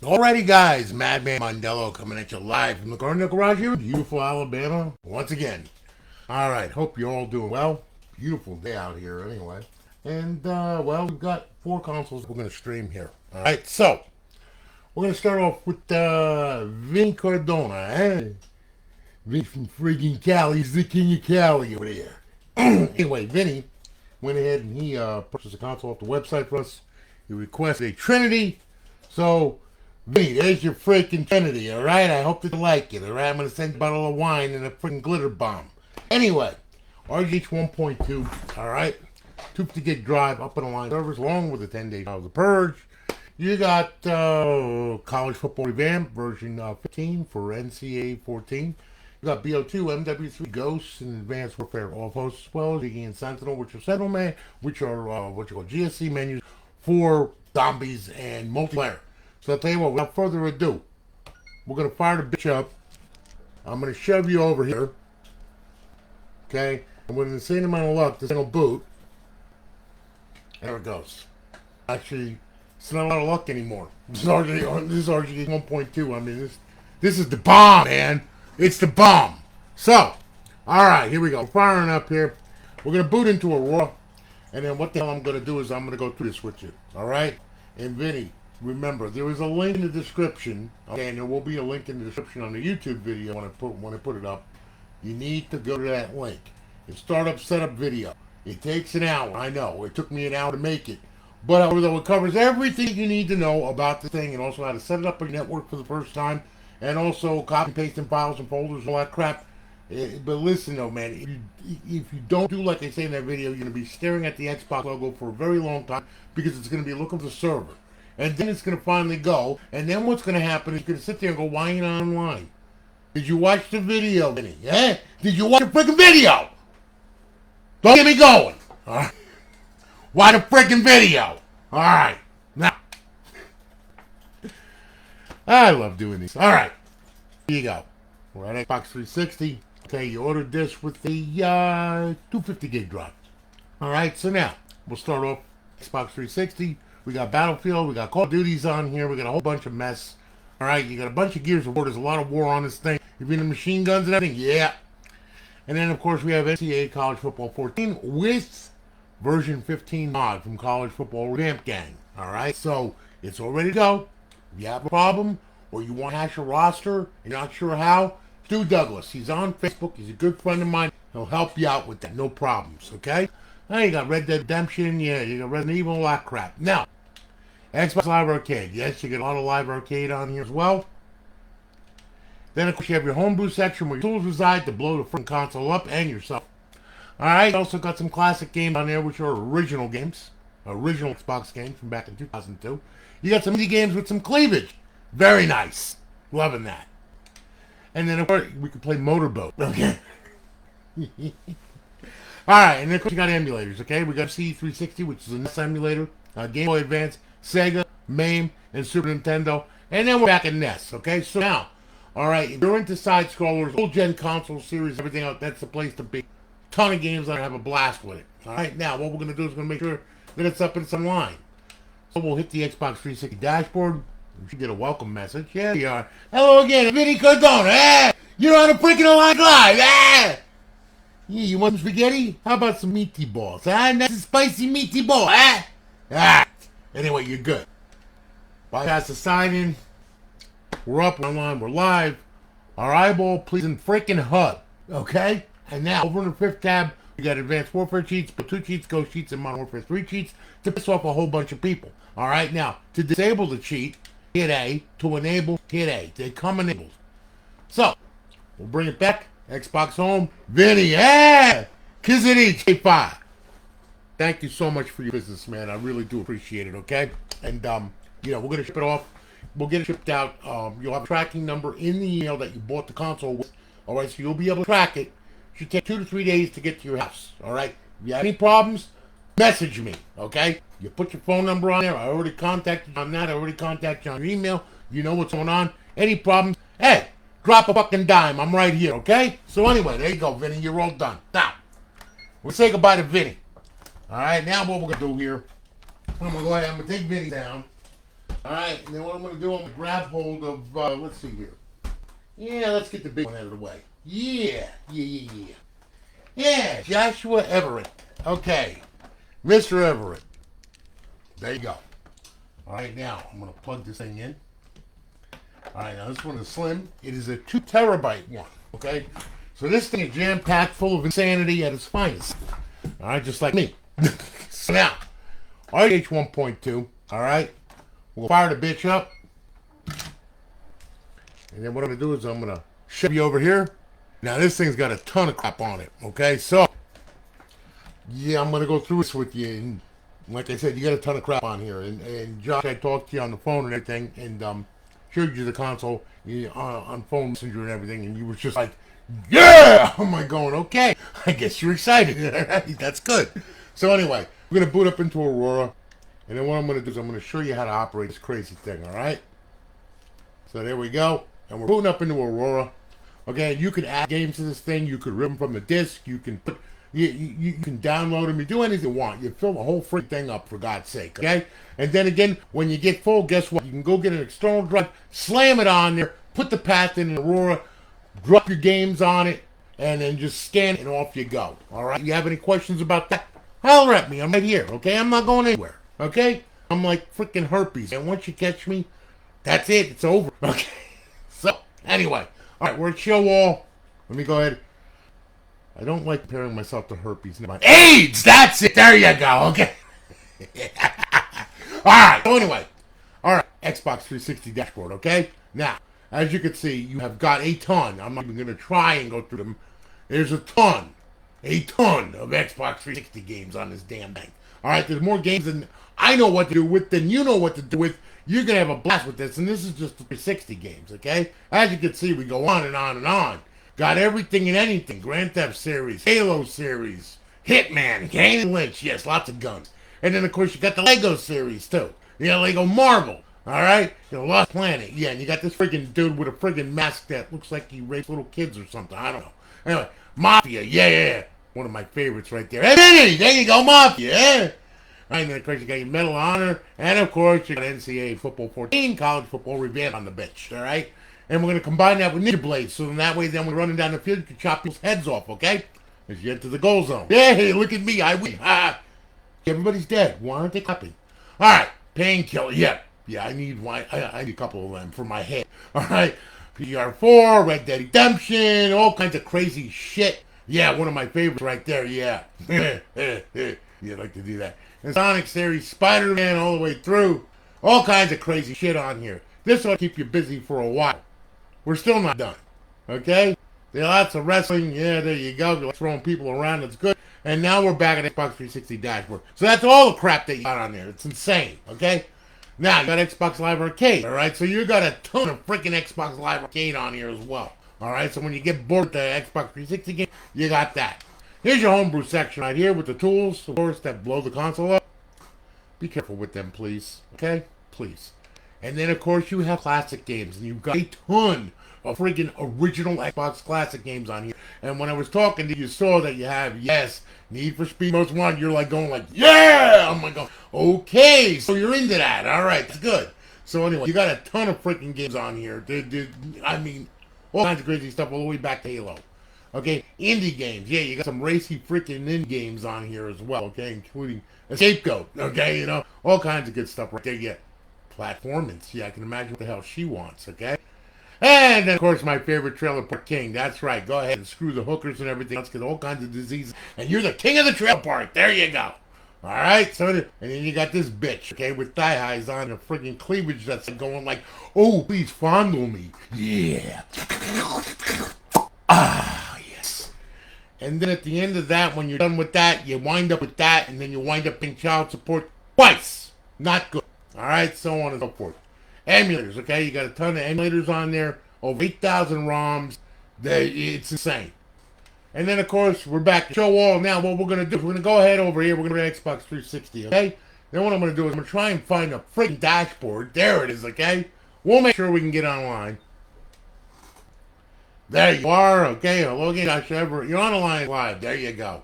Alrighty, guys, Madman Mondello coming at you live from the Garden Garage here in beautiful Alabama once again. Alright, hope you're all doing well. Beautiful day out here, anyway. And, well, we've got 4 consoles we're going to stream here. Alright, so, we're going to start off with Vinny Cardona, eh? Vinny from friggin' Cali, he's the king of Cali over there. Anyway, Vinny went ahead and he purchased a console off the website for us. He requested a Trinity, so Vinny, there's your freaking Trinity, alright? I hope that you like it, alright? I'm going to send you a bottle of wine and a freaking glitter bomb. Anyway, RGH 1.2, alright? 250 gig drive, up on the line servers, along with a 10-day trial of the Purge. You got College Football Revamp, version 15 for NCAA 14. You got BO2, MW3, Ghosts, and Advanced Warfare All Hosts, as well as Iggy and Sentinel, which are Sentinel which are what you call GSC menus for zombies and multiplayer. So I'll tell you what, without further ado, we're going to fire the bitch up. I'm going to shove you over here. Okay? And with an insane amount of luck, this thing will boot. There it goes. Actually, it's not a lot of luck anymore. This is RGH 1.2. I mean, this is the bomb, man. It's the bomb. So, alright, here we go. Firing up here. We're going to boot into Aurora. And then what the hell I'm going to do is I'm going to go through this with you. Alright? And Vinny, remember, there is a link in the description. Okay, and there will be a link in the description on the YouTube video when I put it up. You need to go to that link. It's startup setup video. It takes an hour. I know. It took me an hour to make it. But although it covers everything you need to know about the thing and also how to set it up on your network for the first time and also copy and pasting files and folders and all that crap. But listen though, man, if you don't do like I say in that video, you're going to be staring at the Xbox logo for a very long time because it's going to be looking for the server. And then it's going to finally go. And then what's going to happen is you're going to sit there and go, why ain't I online? Did you watch the video, Vinny? Eh? Did you watch the freaking video? Don't get me going. All right. Why the freaking video? All right. Now, I love doing these. All right. Here you go. We're at Xbox 360. Okay, you ordered this with the 250 gig drive. All right, so now we'll start off Xbox 360. We got Battlefield. We got Call of Duties on here. We got a whole bunch of mess. All right, you got a bunch of Gears of War. There's a lot of war on this thing. You've been the machine guns and everything. Yeah. And then, of course, we have NCAA College Football 14 with version 15 mod from College Football Revamp Gang. All right, so it's all ready to go. If you have a problem or you want to hash a roster and you're not sure how, Stu Douglas. He's on Facebook. He's a good friend of mine. He'll help you out with that. No problems, okay? Now you got Red Dead Redemption. Yeah, you got Resident Evil, all that crap. Now, Xbox Live Arcade. Yes, you get a lot of Live Arcade on here as well. Then, of course, you have your homebrew section where your tools reside to blow the front console up and yourself. Alright, also got some classic games on there, which are original games. Original Xbox games from back in 2002. You got some indie games with some cleavage. Very nice. Loving that. And then, of course, we could play Motorboat. Okay. Alright, and then, of course, you got emulators, okay? We got C360, which is a NES emulator, Game Boy Advance, Sega, MAME, and Super Nintendo. And then we're back in NES, okay? So now, alright, if you're into side-scrollers, old-gen console series, everything else, that's the place to be. Ton of games that have a blast with it. Alright, now, what we're going to do is we're going to make sure that it's up in some line. So we'll hit the Xbox 360 dashboard. You should get a welcome message. Yeah, you are. Hello again, Vinny Cardona. Ah, you're on a freaking Live. Ah! Yeah, you want some spaghetti? How about some meaty balls? Ah, that's a spicy meaty ball. Ah! Ah! Anyway, you're good. Bypass the sign in. We're up, we're online, we're live. Our eyeball pleasing freaking HUD. Okay? And now, over in the 5th tab, we got Advanced Warfare cheats, Platoon cheats, Ghost cheats, and Modern Warfare 3 cheats to piss off a whole bunch of people. Alright, now, to disable the cheat, hit A. To enable, hit A. They come enabled. So, we'll bring it back. Xbox Home. Vinny, yeah! Kizity J5. Thank you so much for your business, man. I really do appreciate it, okay? And, you know, we're going to ship it off. We'll get it shipped out. You'll have a tracking number in the email that you bought the console with. Alright, so you'll be able to track it. Should take 2 to 3 days to get to your house. Alright? If you have any problems, message me. Okay? You put your phone number on there. I already contacted you on that. I already contacted you on your email. You know what's going on. Any problems? Hey, drop a fucking dime. I'm right here. Okay? So anyway, there you go, Vinny. You're all done. Now, we'll say goodbye to Vinny. Alright, now what we're going to do here, I'm going to go ahead. I'm going to take Vinny down. Alright, and then what I'm going to do, I'm going to grab hold of, let's see here. Yeah, let's get the big one out of the way. Yeah. Yeah, Joshua Everett. Okay, Mr. Everett. There you go. Alright, now, I'm going to plug this thing in. Alright, now this one is slim. It is a 2 terabyte one, okay? So this thing is jam-packed full of insanity at its finest. Alright, just like me. So now, RH 1.2, alright? We'll fire the bitch up. And then what I'm going to do is I'm going to shove you over here. Now this thing's got a ton of crap on it, okay? So, yeah, I'm going to go through this with you. And like I said, you got a ton of crap on here. And Josh, I talked to you on the phone and everything, and showed you the console on phone messenger and everything, and you were just like, yeah! I'm like going, okay, I guess you're excited. That's good. So anyway, we're going to boot up into Aurora, and then what I'm going to do is I'm going to show you how to operate this crazy thing, all right? So there we go, and we're booting up into Aurora. Okay, you can add games to this thing, you could rip them from the disc, you can put, you can download them, you do anything you want. You fill the whole freaking thing up, for God's sake, okay? And then again, when you get full, guess what? You can go get an external drive, slam it on there, put the path in Aurora, drop your games on it, and then just scan it and off you go. All right? You have any questions about that? Holler at me. I'm right here, okay? I'm not going anywhere, okay? I'm like freaking herpes, and once you catch me, that's it. It's over, okay? So, anyway. All right, we're at show wall. Let me go ahead. I don't like comparing myself to herpes. AIDS! That's it! There you go, okay? All right, so anyway. All right, Xbox 360 dashboard, okay? Now, as you can see, you have got a ton. I'm not even going to try and go through them. There's a ton of Xbox 360 games on this damn thing. All right, there's more games than I know what to do with than you know what to do with. You're going to have a blast with this, and this is just the 360 games, okay? As you can see, we go on and on and on. Got everything and anything. Grand Theft series, Halo series, Hitman, Kane and Lynch, yes, lots of guns. And then, of course, you got the Lego series, too. You got Lego Marvel. All right? You know, Lost Planet. Yeah, and you got this freaking dude with a freaking mask that looks like he rapes little kids or something. I don't know. Anyway, Mafia. Yeah. One of my favorites right there. Hey, Vinny! There you go, Mafia. Yeah. Right, and then, of course, you got your Medal of Honor. And, of course, you got NCAA Football 14, College Football Revamp on the bitch. All right? And we're going to combine that with Ninja Blades. So then that way, then we're running down the field, you can chop people's heads off, okay? As you get to the goal zone. Yeah, hey, look at me. I win. Everybody's dead. Why aren't they clapping? All right. Painkiller. Yeah, I need one. I need a couple of them for my head. All right. PR4, Red Dead Redemption, all kinds of crazy shit. Yeah, one of my favorites right there. Yeah. You like to do that. And Sonic series, Spider-Man all the way through. All kinds of crazy shit on here. This will keep you busy for a while. We're still not done. Okay? There's lots of wrestling. Yeah, there you go. You're throwing people around. That's good. And now we're back at Xbox 360 dashboard. So that's all the crap that you got on there. It's insane. Okay? Now, you got Xbox Live Arcade. Alright? So you got a ton of freaking Xbox Live Arcade on here as well. Alright? So when you get bored with the Xbox 360 game, you got that. Here's your homebrew section right here with the tools, of course, that blow the console up. Be careful with them, please. Okay? Please. And then, of course, you have classic games. And you've got a ton of freaking original Xbox classic games on here. And when I was talking to you, saw that you have, yes, Need for Speed Most Wanted. You're like going like, yeah! I'm like, going, okay, so you're into that. All right, that's good. So anyway, you got a ton of freaking games on here. I mean, all kinds of crazy stuff all the way back to Halo. Okay, indie games. Yeah, you got some racy freaking indie games on here as well, okay, including a Scapegoat, okay, you know, all kinds of good stuff right there. Yeah, platformance. Yeah, I can imagine what the hell she wants, okay? And then, of course, my favorite trailer park king. That's right. Go ahead and screw the hookers and everything else, get all kinds of diseases, and you're the king of the trailer park. There you go. All right, so and then you got this bitch, okay, with thigh highs on and freaking cleavage that's going like, oh, please fondle me. Yeah. Yes. And then at the end of that, when you're done with that, you wind up with that, and then you wind up paying child support twice. Not good. All right, so on and so forth. Emulators, okay? You got a ton of emulators on there. Over 8,000 ROMs. It's insane. And then, of course, we're back to show all. Now, what we're going to do is we're going to go ahead over here. We're going to go to Xbox 360, okay? Then what I'm going to do is I'm going to try and find a freaking dashboard. There it is, okay? We'll make sure we can get online. There you are, okay? Hello again, Josh Everett. You're on the line live. There you go.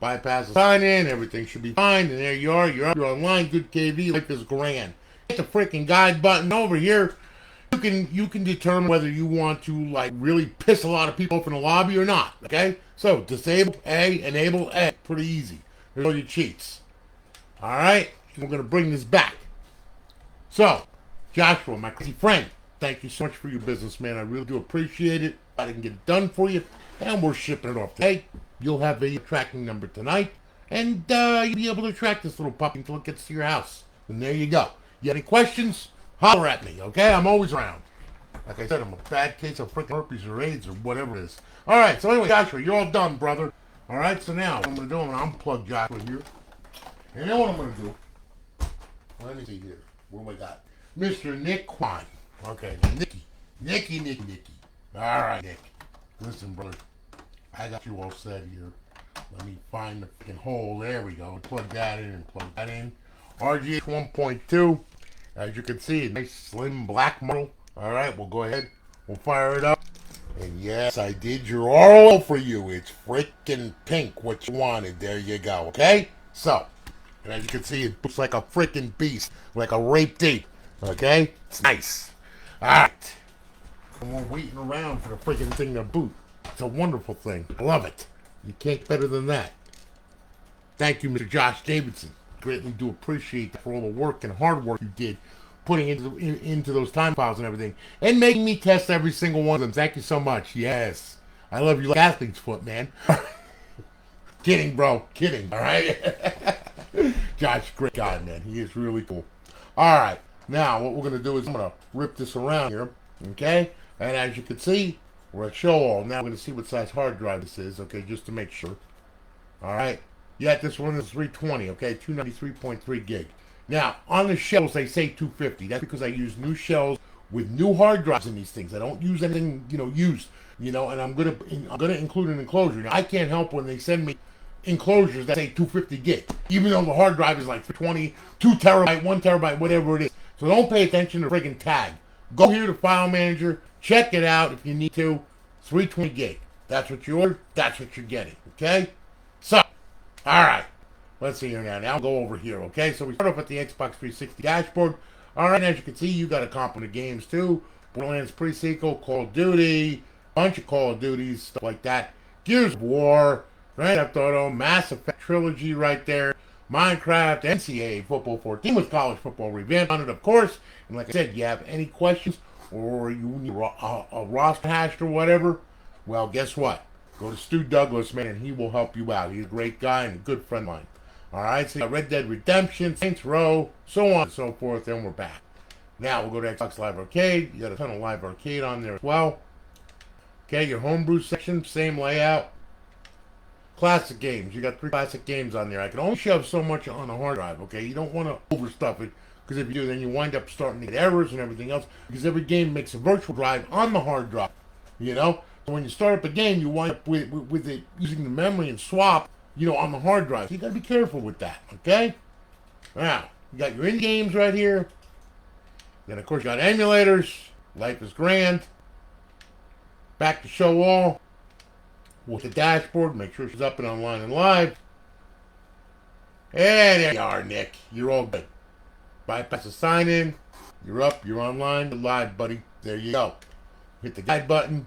Bypass the sign in. Everything should be fine. And there you are. You're online. Good KV. Life is grand. hit the freaking guide button over here. You can determine whether you want to like really piss a lot of people off in the lobby or not. Okay, so disable A, enable A, pretty easy. There's all your cheats. All right, we're gonna bring this back. So, Joshua, my crazy friend, thank you so much for your business, man. I really do appreciate it. I can get it done for you, and we're shipping it off today. You'll have a tracking number tonight, and you'll be able to track this little puppy until it gets to your house. And there you go. You have any questions? Holler at me, okay? I'm always around. Like I said, I'm a bad case of freaking herpes or AIDS or whatever it is. All right, so anyway, Joshua, you're all done, brother. All right, so now what I'm going to do, I'm going to unplug Joshua here. And then what I'm going to do, let me see here. What do we got? Mr. Nick Kwan. Okay, Nicky. All right, Nick. Listen, brother, I got you all set here. Let me find the freaking hole. There we go. Plug that in and plug that in. RGH 1.2. As you can see, a nice slim black model. Alright, we'll go ahead. We'll fire it up. And yes, I did your oral for you. It's freaking pink, what you wanted. There you go, okay? So, and as you can see, it looks like a freaking beast. Like a raped ape. Okay? It's nice. Alright. And we're waiting around for the freaking thing to boot. It's a wonderful thing. I love it. You can't get better than that. Thank you, Mr. Josh Davidson. Greatly do appreciate for all the work and hard work you did putting into those time files and everything, and making me test every single one of them. Thank you so much. Yes, I love you like athlete's foot, man. Kidding, bro. Kidding. All right. Josh, great guy, man. He is really cool. All right. Now what we're gonna do is I'm gonna rip this around here. Okay. And as you can see, we're at show all. Now we're gonna see what size hard drive this is. Okay, just to make sure. All right. Yeah, this one is 320, okay, 293.3 gig. Now, on the shells, they say 250. That's because I use new shells with new hard drives in these things. I don't use anything, used, and I'm gonna include an enclosure. Now, I can't help when they send me enclosures that say 250 gig, even though the hard drive is like 20, 2 terabyte, 1 terabyte, whatever it is. So don't pay attention to the friggin' tag. Go here to File Manager, check it out if you need to. 320 gig. That's what you ordered. That's what you're getting, okay? So. Alright, let's see here now. Now I'll go over here, okay? So we start off at the Xbox 360 dashboard. Alright, as you can see, you got a couple of games too. Borderlands Pre-Sequel, Call of Duty, bunch of Call of Duties, stuff like that. Gears of War, Grand Theft Auto, Mass Effect Trilogy right there. Minecraft, NCAA Football 14 with college football revamped on it, of course. And like I said, you have any questions or you need a roster hashed or whatever, well, guess what? Go to Stu Douglas, man, and he will help you out. He's a great guy and a good friend of mine. Alright, so you got Red Dead Redemption, Saints Row, so on and so forth, and we're back. Now we'll go to Xbox Live Arcade. You got a ton of Live Arcade on there as well. Okay, your homebrew section, same layout. Classic games. You got 3 classic games on there. I can only shove so much on the hard drive, okay? You don't want to overstuff it, because if you do, then you wind up starting to get errors and everything else, because every game makes a virtual drive on the hard drive, So when you start up a game, you wind up with it using the memory and swap, on the hard drive. So you gotta be careful with that, okay? Now, you got your indie games right here. Then, of course, you got emulators. Life is Grand. Back to show all. With the dashboard, make sure she's up and online and live. And there you are, Nick. You're all good. Bypass the sign in. You're up, you're online, you're live, buddy. There you go. Hit the guide button.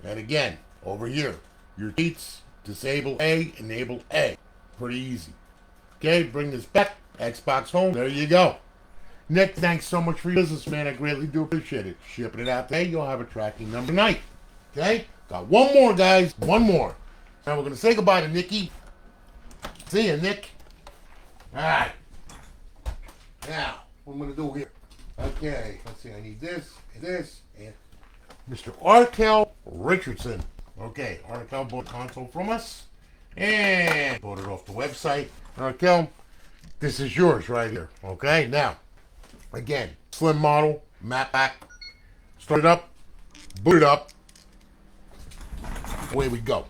And again, over here, your cheats, disable A, enable A. Pretty easy. Okay, bring this back. Xbox home. There you go. Nick, thanks so much for your business, man. I greatly do appreciate it. Shipping it out today. You'll have a tracking number tonight. Okay? Got one more, guys. One more. Now we're going to say goodbye to Nicky. See ya, Nick. Alright. Now, what I'm going to do here. Okay, let's see. I need this, and Mr. Arkel Richardson. Okay, Arkel bought a console from us. And bought it off the website. Arkel, this is yours right here. Okay, now, again, slim model, matte back. Start it up, boot it up. Away we go.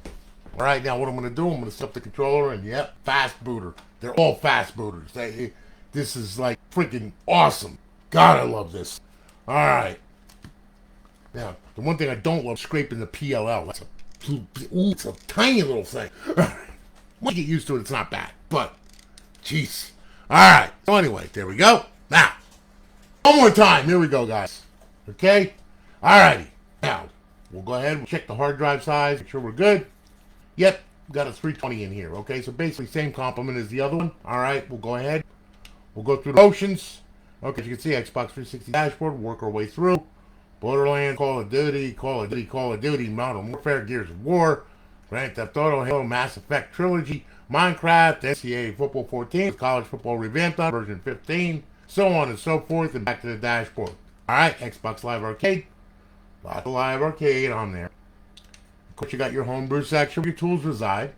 Alright, now what I'm going to do, I'm going to set up the controller, and yep, fast booter. They're all fast booters. This is like freaking awesome. God, I love this. Alright. Now, the one thing I don't love is scraping the PLL. It's a tiny little thing. Once you get used to it, it's not bad. But, jeez. Alright. So anyway, there we go. Now, One more time. Here we go, guys. Okay? Alrighty. Now, we'll go ahead and check the hard drive size. Make sure we're good. Yep. Got a 320 in here. Okay? So basically same complement as the other one. Alright. We'll go ahead. We'll go through the motions. Okay, as you can see, Xbox 360 dashboard. Work our way through. Borderlands, Call of Duty, Modern Warfare, Gears of War, Grand Theft Auto, Halo, Mass Effect Trilogy, Minecraft, NCAA Football 14, College Football Revamped on version 15, so on and so forth, and back to the dashboard. Alright, Xbox Live Arcade. Lots of Live Arcade on there. Of course, you got your homebrew section where your tools reside.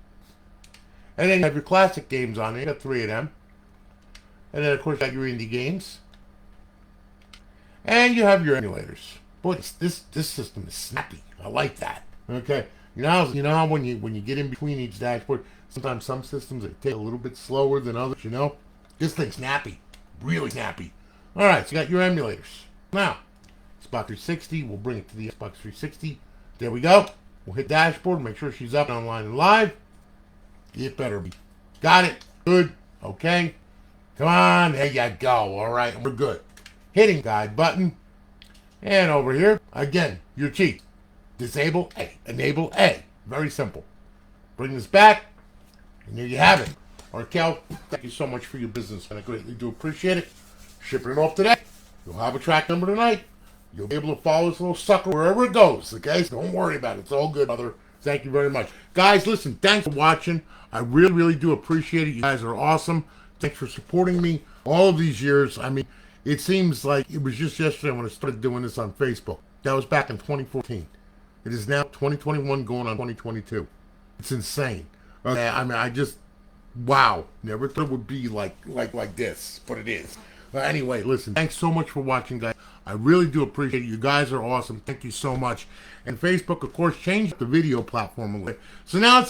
And then you have your classic games on there. You got 3 of them. And then, of course, you got your indie games. And you have your emulators. Boy, this system is snappy. I like that. Okay. You know how when you get in between each dashboard, sometimes some systems take a little bit slower than others, you know? This thing's snappy. Really snappy. Alright, so you got your emulators. Now, Xbox 360, we'll bring it to the Xbox 360. There we go. We'll hit dashboard, make sure she's up and online and live. It better be. Got it. Good. Okay. Come on. There you go. Alright, we're good. Hitting guide button. And over here, again, your cheat. Disable A. Enable A. Very simple. Bring this back. And there you have it. Raquel, thank you so much for your business, and I greatly do appreciate it. Shipping it off today. You'll have a track number tonight. You'll be able to follow this little sucker wherever it goes, okay? So don't worry about it. It's all good, brother. Thank you very much. Guys, listen, thanks for watching. I really, really do appreciate it. You guys are awesome. Thanks for supporting me all of these years. I mean, it seems like it was just yesterday when I started doing this on Facebook. That was back in 2014. It is now 2021 going on 2022. It's insane. Okay, I mean, I just, wow. Never thought it would be like this, but it is. But anyway, listen, thanks so much for watching, guys. I really do appreciate it. You guys are awesome. Thank you so much. And Facebook, of course, changed the video platform a little. So now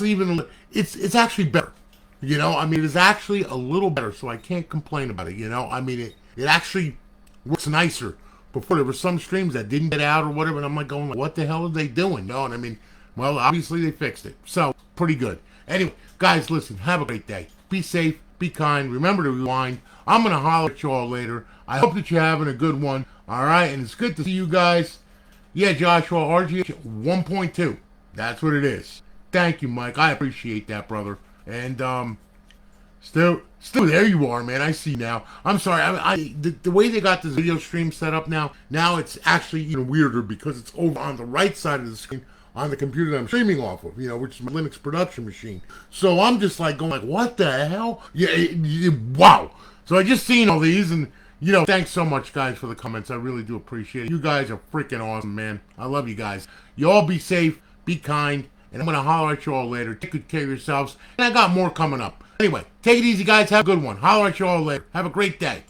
it's actually better. You know, I mean, it is actually a little better, so I can't complain about it, you know. I mean, it actually works nicer. Before, there were some streams that didn't get out or whatever, and I'm like going, what the hell are they doing? No, and I mean, well, obviously they fixed it. So, pretty good. Anyway, guys, listen, have a great day. Be safe, be kind, remember to rewind. I'm going to holler at you all later. I hope that you're having a good one. All right, and it's good to see you guys. Yeah, Joshua, RGH 1.2. That's what it is. Thank you, Mike. I appreciate that, brother. And, still there you are, man. I see now. I'm sorry. The way they got this video stream set up now it's actually even weirder because it's over on the right side of the screen on the computer that I'm streaming off of, you know, which is my Linux production machine. So I'm just like going like, what the hell? Yeah, wow. So I just seen all these and, you know, thanks so much, guys, for the comments. I really do appreciate it. You guys are freaking awesome, man. I love you guys. You all be safe, be kind, and I'm going to holler at you all later. Take good care of yourselves. And I got more coming up. Anyway, take it easy, guys. Have a good one. Holler at you all later. Have a great day.